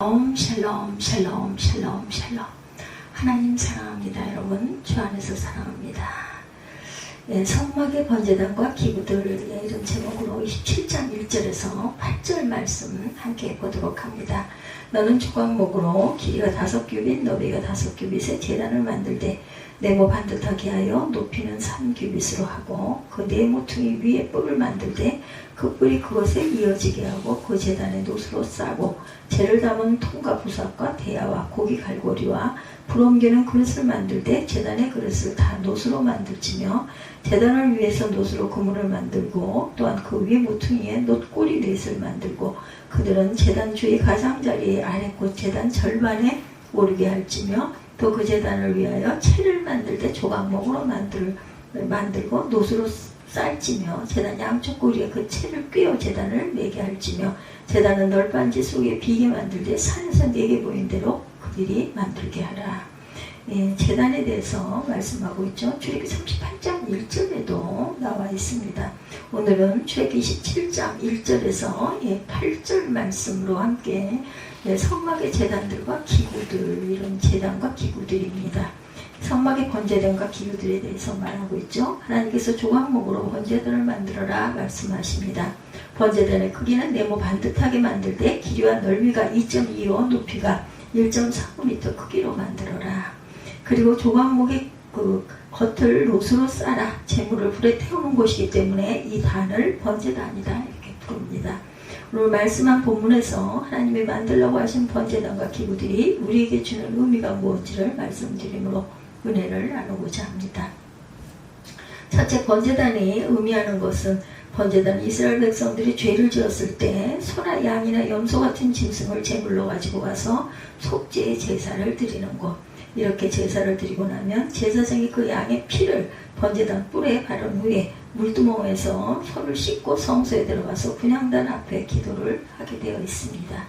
샬롬 샬롬 샬롬 샬롬. 하나님 사랑합니다. 여러분 주 안에서 사랑합니다. 성막의 번제단과 기구들, 이런 제목으로 27장 1절에서 8절 말씀 함께 보도록 합니다. 너는 조각목으로 길이가 5규빗 너비가 5규빗의 제단을 만들되 네모 반듯하게 하여 높이는 3규빗으로 하고 그 네 모퉁이 위에 뿔을 만들되 그 뿔이 그것에 이어지게 하고 그 제단에 놋으로 싸고 재를 담은 통과 부삭과 대야와 고기 갈고리와 불 옮기는 그릇을 만들되 제단의 그릇을 다 놋으로 만들지며 제단을 위해서 놋으로 그물을 만들고 또한 그 위에 모퉁이에 놋꼬리 넷을 만들고 그들은 제단 주의 가장자리에 아래 곧 제단 절반에 오르게 할지며 또 그 제단을 위하여 채를 만들 때 조각목으로 만들고 놋으로 쌀지며 제단 양쪽 꼬리에 그 채를 꿰어 제단을 매게 할지며 제단은 널빤지 속에 비게 만들 때 산에서 내게 보인 대로 그들이 만들게 하라. 제단에 대해서 말씀하고 있죠. 출애굽기 38장 1절에도 나와 있습니다. 오늘은 출애굽기 27장 1절에서 8절 말씀으로 함께 성막의 제단들과 기구들, 이런 제단과 기구들입니다. 성막의 번제단과 기구들에 대해서 말하고 있죠. 하나님께서 조각목으로 번제단을 만들어라 말씀하십니다. 번제단의 크기는 네모 반듯하게 만들 때 길이와 넓이가 2.25, 높이가 1.35m 크기로 만들어라. 그리고 조각목의 그 겉을 놋으로 쌓아 재물을 불에 태우는 곳이기 때문에 이 단을 번제단이다 이렇게 부릅니다. 오늘 말씀한 본문에서 하나님이 만들라고 하신 번제단과 기구들이 우리에게 주는 의미가 무엇인지를 말씀드림으로 은혜를 나누고자 합니다. 첫째, 번제단이 의미하는 것은 번제단은 이스라엘 백성들이 죄를 지었을 때 소나 양이나 염소 같은 짐승을 제물로 가지고 가서 속죄의 제사를 드리는 것. 이렇게 제사를 드리고 나면 제사장이 그 양의 피를 번제단 뿔에 바른 후에 물두멍에서 손을 씻고 성소에 들어가서 분향단 앞에 기도를 하게 되어 있습니다.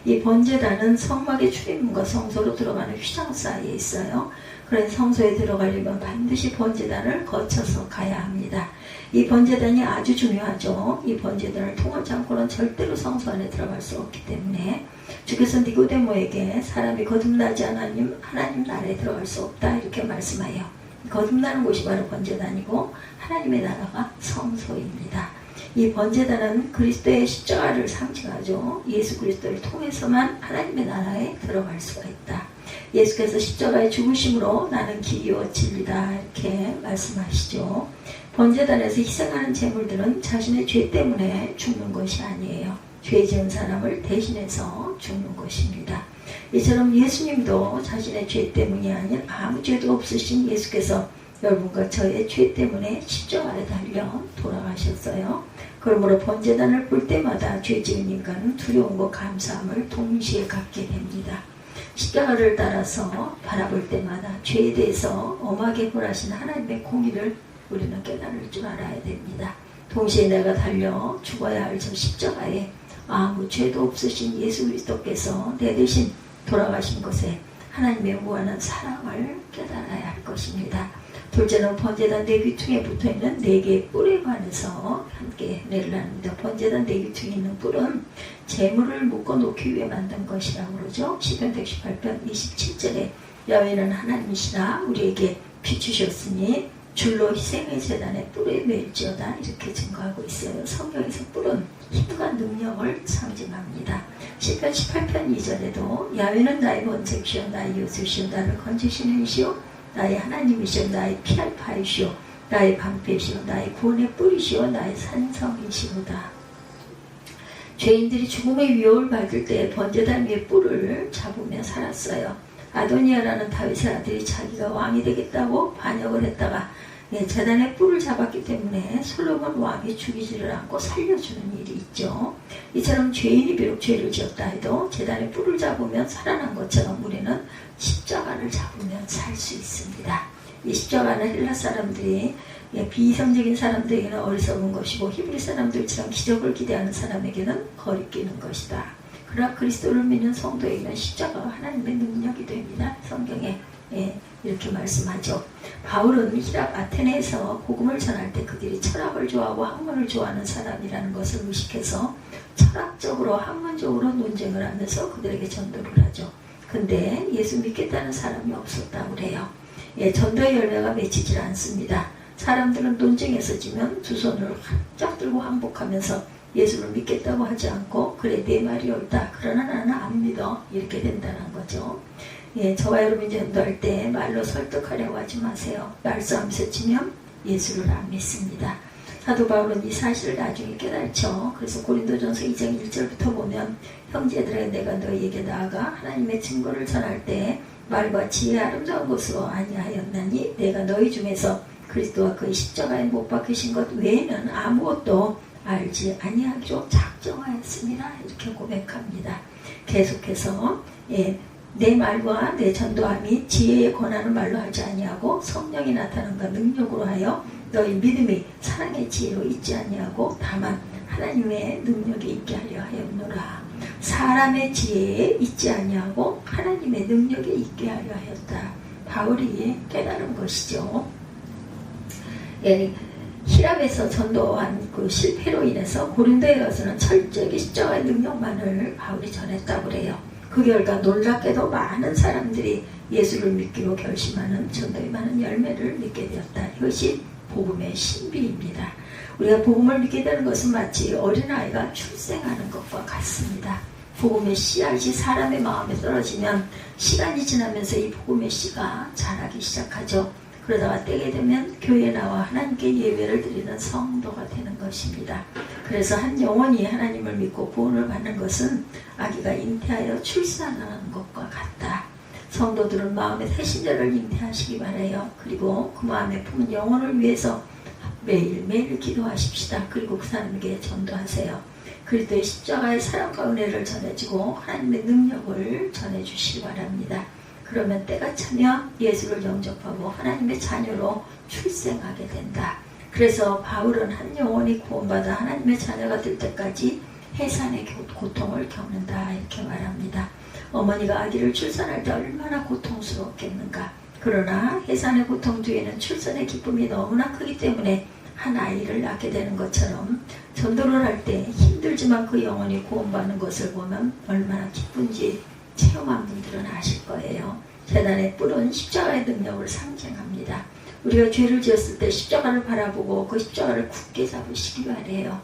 이 번제단은 성막의 출입문과 성소로 들어가는 휘장 사이에 있어요. 그래서 성소에 들어가려면 반드시 번제단을 거쳐서 가야 합니다. 이 번제단이 아주 중요하죠. 이 번제단을 통하지 않고는 절대로 성소 안에 들어갈 수 없기 때문에 주께서 니고데모에게 사람이 거듭나지 않으면 하나님 나라에 들어갈 수 없다 이렇게 말씀하여 거듭나는 곳이 바로 번제단이고 하나님의 나라가 성소입니다. 이 번제단은 그리스도의 십자가를 상징하죠. 예수 그리스도를 통해서만 하나님의 나라에 들어갈 수가 있다. 예수께서 십자가의 죽으심으로 나는 길이요 진리다 이렇게 말씀하시죠. 번제단에서 희생하는 제물들은 자신의 죄 때문에 죽는 것이 아니에요. 죄 지은 사람을 대신해서 죽는 것입니다. 이처럼 예수님도 자신의 죄 때문이 아닌 아무 죄도 없으신 예수께서 여러분과 저의 죄 때문에 십자가에 달려 돌아가셨어요. 그러므로 번제단을 볼 때마다 죄 지은 인간은 두려움과 감사함을 동시에 갖게 됩니다. 십자가를 따라서 바라볼 때마다 죄에 대해서 엄하게 벌하신 하나님의 공의를 우리는 깨달을 줄 알아야 됩니다. 동시에 내가 달려 죽어야 할 저 십자가에 아무 죄도 없으신 예수 그리스도께서 내 대신 돌아가신 것에 하나님의 무한한 사랑을 깨달아야 할 것입니다. 둘째는 번제단 네 귀퉁이에 붙어있는 네 개의 뿔에 관해서 함께 은혜를 나눕니다. 번제단 네 귀퉁이에 있는 뿔은 재물을 묶어놓기 위해 만든 것이라고 그러죠. 시편 118편 27절에 야훼는 하나님이시라 우리에게 비추셨으니 줄로 희생의 제단에 뿔에 매일지어다 이렇게 증거하고 있어요. 성경에서 뿔은 힘과 능력을 상징합니다. 시편 18편 2절에도 야훼는 나의 번제시오 나의 요술시오 나를 건지시는 이시오 나의 하나님이시오 나의 피할 바이시오 나의 방패시오 나의 구원의 뿔이시오 나의 산성이시오다. 죄인들이 죽음의 위협을 받을 때 번제단 위에 뿔을 잡으며 살았어요. 아도니아라는 다윗의 아들이 자기가 왕이 되겠다고 반역을 했다가 제단에 뿔을 잡았기 때문에 솔로몬 왕이 죽이지를 않고 살려주는 일이 있죠. 이처럼 죄인이 비록 죄를 지었다 해도 제단에 뿔을 잡으면 살아난 것처럼 우리는 십자가를 잡으면 살 수 있습니다. 이 십자가는 헬라 사람들이 비이성적인 사람들에게는 어리석은 것이고 히브리 사람들처럼 기적을 기대하는 사람에게는 거리끼는 것이다. 그러나 그리스도를 믿는 성도에게는 십자가가 하나님의 능력이 됩니다. 성경에 이렇게 말씀하죠. 바울은 히랍 아테네에서 복음을 전할 때 그들이 철학을 좋아하고 학문을 좋아하는 사람이라는 것을 의식해서 철학적으로 학문적으로 논쟁을 하면서 그들에게 전도를 하죠. 근데 예수 믿겠다는 사람이 없었다고 그래요. 예, 전도의 열매가 맺히질 않습니다. 사람들은 논쟁에서 지면 두 손을 활짝 들고 항복하면서 예수를 믿겠다고 하지 않고 그래 내 말이 옳다 그러나 나는 안 믿어 이렇게 된다는 거죠. 예, 저와 여러분이 전도할 때 말로 설득하려고 하지 마세요. 말싸움에서 지면 예수를 안 믿습니다. 사도 바울은 이 사실을 나중에 깨달죠. 그래서 고린도전서 2장 1절부터 보면 형제들아 내가 너희에게 나아가 하나님의 증거를 전할 때 말과 지혜의 아름다운 것으로 아니하였나니 내가 너희 중에서 그리스도와 그의 십자가에 못 박히신 것 외에는 아무것도 알지 아니하기로 작정하였습니다. 이렇게 고백합니다. 계속해서 내 말과 내 전도함이 지혜에 권하는 말로 하지 아니하고 성령이 나타난과 능력으로 하여 너희 믿음이 사랑의 지혜로 있지 아니하고 다만 하나님의 능력에 있게 하려 하였노라. 사람의 지혜에 있지 아니하고 하나님의 능력에 있게 하려 하였다. 바울이 깨달은 것이죠. 히랍에서 전도한 그 실패로 인해서 고린도에 가서는 철저하게 십자가의 능력만을 바울이 전했다고 그래요. 그 결과 놀랍게도 많은 사람들이 예수를 믿기로 결심하는 전도의 많은 열매를 믿게 되었다. 이것이 복음의 신비입니다. 우리가 복음을 믿게 되는 것은 마치 어린아이가 출생하는 것과 같습니다. 복음의 씨앗이 사람의 마음에 떨어지면 시간이 지나면서 이 복음의 씨가 자라기 시작하죠. 그러다가 때게 되면 교회에 나와 하나님께 예배를 드리는 성도가 되는 것입니다. 그래서 한 영혼이 하나님을 믿고 구원을 받는 것은 아기가 잉태하여 출산하는 것과 같다. 성도들은 마음의 새신자를 잉태하시기 바라요. 그리고 그 마음에 품은 영혼을 위해서 매일매일 기도하십시다. 그리고 그 사람에게 전도하세요. 그리스도의 십자가의 사랑과 은혜를 전해주고 하나님의 능력을 전해주시기 바랍니다. 그러면 때가 차면 예수를 영접하고 하나님의 자녀로 출생하게 된다. 그래서 바울은 한 영혼이 구원받아 하나님의 자녀가 될 때까지 해산의 고통을 겪는다 이렇게 말합니다. 어머니가 아기를 출산할 때 얼마나 고통스럽겠는가. 그러나 해산의 고통 뒤에는 출산의 기쁨이 너무나 크기 때문에 한 아이를 낳게 되는 것처럼 전도를 할 때 힘들지만 그 영혼이 구원받는 것을 보면 얼마나 기쁜지 체험한 분들은 아실 거예요. 재단의 뿔은 십자가의 능력을 상징합니다. 우리가 죄를 지었을 때 십자가를 바라보고 그 십자가를 굳게 잡으시기 바래요.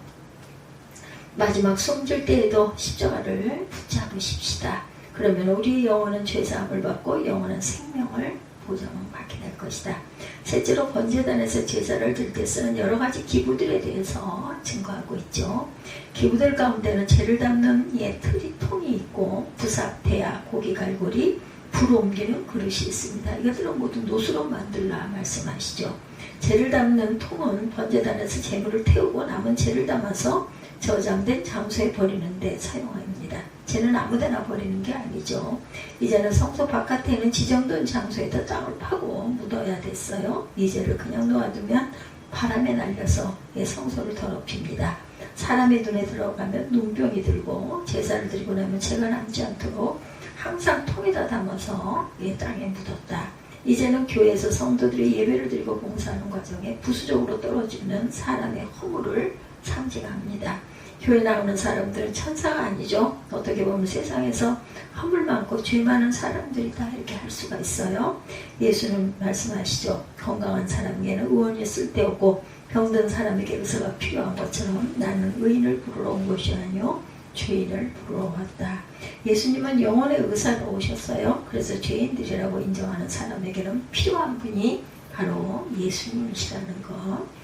마지막 숨질 때에도 십자가를 붙잡으십시다. 그러면 우리의 영혼은 죄사함을 받고 영혼은 생명을 보장받게 될 것이다. 셋째로 번제단에서 제사를 드릴 때 쓰는 여러 가지 기구들에 대해서 증거하고 있죠. 기구들 가운데는 재를 담는 틀이 통이 있고 부삽, 대야, 고기 갈고리, 불을 옮기는 그릇이 있습니다. 이것들은 모두 노수로 만들라 말씀하시죠. 재를 담는 통은 번제단에서 재물을 태우고 남은 재를 담아서 저장된 장소에 버리는 데 사용합니다. 재는 아무데나 버리는 게 아니죠. 이제는 성소 바깥에 있는 지정된 장소에다 땅을 파고 묻어야 됐어요. 이 재를 그냥 놓아두면 바람에 날려서 성소를 더럽힙니다. 사람의 눈에 들어가면 눈병이 들고 제사를 드리고 나면 재가 남지 않도록 항상 통에다 담아서 땅에 묻었다. 이제는 교회에서 성도들이 예배를 드리고 봉사하는 과정에 부수적으로 떨어지는 사람의 허물을 상징합니다. 교회 나오는 사람들은 천사가 아니죠. 어떻게 보면 세상에서 허물 많고 죄 많은 사람들이다 이렇게 할 수가 있어요. 예수는 말씀하시죠. 건강한 사람에게는 의원이 쓸데없고 병든 사람에게 의사가 필요한 것처럼 나는 의인을 부르러 온 것이 아니요 죄인을 부르러 왔다. 예수님은 영혼의 의사로 오셨어요. 그래서 죄인들이라고 인정하는 사람에게는 필요한 분이 바로 예수님이시라는 것.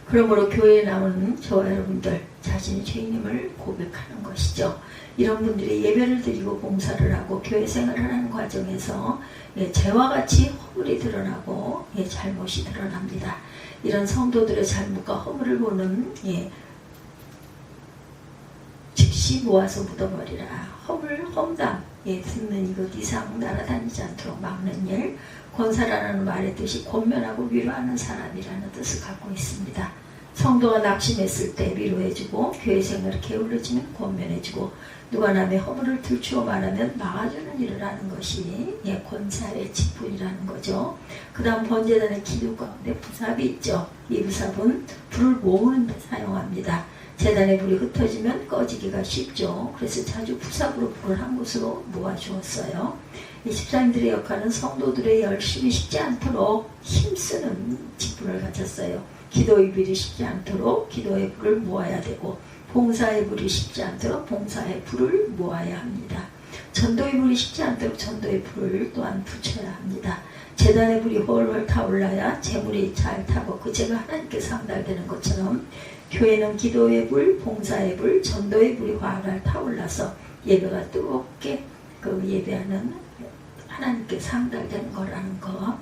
그러므로 교회에 나오는 저와 여러분들 자신이 죄인임을 고백하는 것이죠. 이런 분들이 예배를 드리고 봉사를 하고 교회 생활을 하는 과정에서 죄와 같이 허물이 드러나고 잘못이 드러납니다. 이런 성도들의 잘못과 허물을 보는 즉시 모아서 묻어버리라. 허물, 험담, 듣는 이것 이상 날아다니지 않도록 막는 일, 권사라는 말의 뜻이 권면하고 위로하는 사람이라는 뜻을 갖고 있습니다. 성도가 낙심했을 때 위로해주고 교회 생활을 게을러지면 권면해주고 누가 남의 허물을 들추어 말하면 막아주는 일을 하는 것이 권사의 직분이라는 거죠. 그 다음 번제단의 기도 가운데 부삽이 있죠. 이 부삽은 불을 모으는 데 사용합니다. 제단의 불이 흩어지면 꺼지기가 쉽죠. 그래서 자주 부삭으로 불을 한 곳으로 모아주었어요. 이 집사님들의 역할은 성도들의 열심히 식지 않도록 힘쓰는 직분을 가졌어요. 기도의 불이 식지 않도록 기도의 불을 모아야 되고, 봉사의 불이 식지 않도록 봉사의 불을 모아야 합니다. 전도의 불이 식지 않도록 전도의 불을 또한 붙여야 합니다. 제단의 불이 훨훨 타올라야 재물이 잘 타고 그 재가 하나님께 상달되는 것처럼, 교회는 기도의 불, 봉사의 불, 전도의 불이 활활 타올라서 예배가 뜨겁게 그 예배하는 하나님께 상달되는 거라는 거.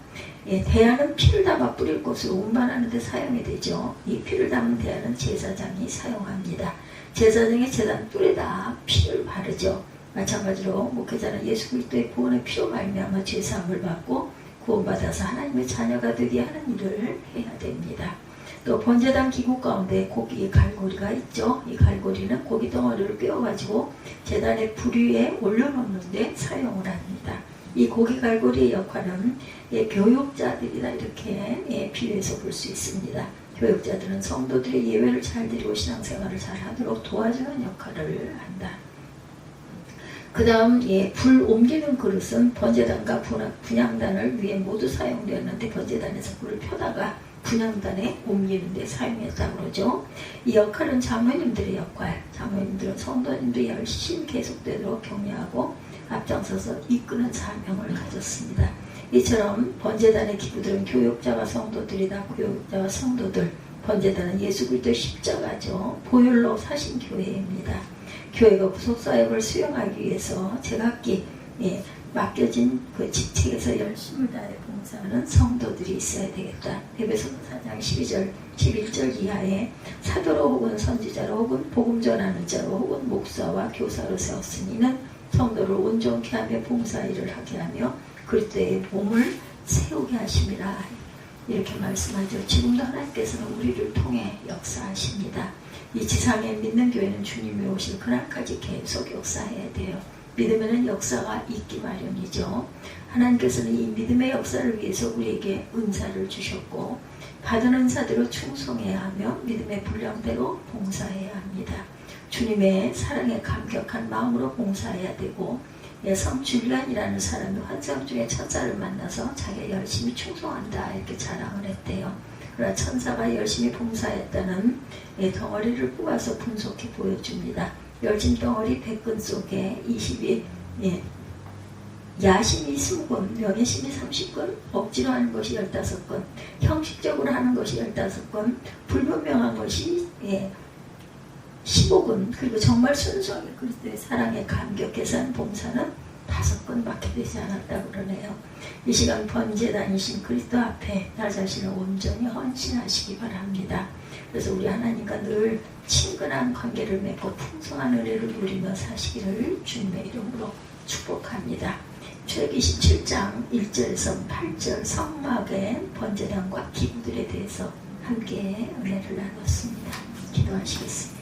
예, 대야는 피를 담아 뿌릴 곳으로 운반하는 데 사용이 되죠. 이 피를 담은 대야는 제사장이 사용합니다. 제사장의 제단 뿔에다 피를 바르죠. 마찬가지로 목회자는 예수 그리스도의 구원의 피로 말미암아 죄사함을 받고 구원받아서 하나님의 자녀가 되게 하는 일을 해야 됩니다. 또 번제단 기구 가운데 고기 갈고리가 있죠. 이 갈고리는 고기 덩어리를 꿰어가지고 제단의 불 위에 올려놓는 데 사용을 합니다. 이 고기 갈고리의 역할은 교육자들이다, 이렇게 비유해서 볼 수 있습니다. 교육자들은 성도들의 예배를 잘 드리고 신앙생활을 잘 하도록 도와주는 역할을 한다. 그 다음 불 옮기는 그릇은 번제단과 분향단을 위해 모두 사용되었는데, 번제단에서 불을 펴다가 분향단에 옮기는 데 사용했다고 그러죠. 이 역할은 장로님들의 역할, 장로님들은 성도님들이 열심히 계속되도록 격려하고 앞장서서 이끄는 사명을 가졌습니다. 이처럼 번제단의 기구들은 교육자와 성도들이다. 교육자와 성도들, 번제단은 예수 그리스도의 십자가죠. 보혈로 사신 교회입니다. 교회가 구속사역을 수행하기 위해서 제각기 맡겨진 그 직책에서 열심을 다해 봉사하는 성도들이 있어야 되겠다. 에베소서 4장 12절, 11절 이하에 사도로 혹은 선지자로 혹은 복음 전하는 자로 혹은 목사와 교사로 세웠으니 이는 성도를 온전케 하며 봉사일을 하게 하며 그리스도의 몸을 세우게 하심이라. 이렇게 말씀하죠. 지금도 하나님께서는 우리를 통해 역사하십니다. 이 지상에 믿는 교회는 주님이 오실 그날까지 계속 역사해야 돼요. 믿으면 역사가 있기 마련이죠. 하나님께서는 이 믿음의 역사를 위해서 우리에게 은사를 주셨고, 받은 은사대로 충성해야 하며 믿음의 분량대로 봉사해야 합니다. 주님의 사랑에 감격한 마음으로 봉사해야 되고, 성줄리안이라는 사람이 환상 중에 천사를 만나서 자기가 열심히 충성한다 이렇게 자랑을 했대요. 그러나 천사가 열심히 봉사했다는 덩어리를 뽑아서 분석해 보여줍니다. 열진 덩어리 100근 속에 20이 야심이 20근, 명예심이 30근, 억지로 하는 것이 15근, 형식적으로 하는 것이 15근, 불분명한 것이 15근, 그리고 정말 순수하게 그리스도의 사랑에 감격해서 한 봉사는 5건밖에 되지 않았다고 그러네요. 이 시간 번제단이신 그리스도 앞에 나 자신을 온전히 헌신하시기 바랍니다. 그래서 우리 하나님과 늘 친근한 관계를 맺고 풍성한 은혜를 누리며 사시기를 주님의 이름으로 축복합니다. 출애굽기 17장 1절에서 8절 성막의 번제단과 기구들에 대해서 함께 은혜를 나눴습니다. 기도하시겠습니다.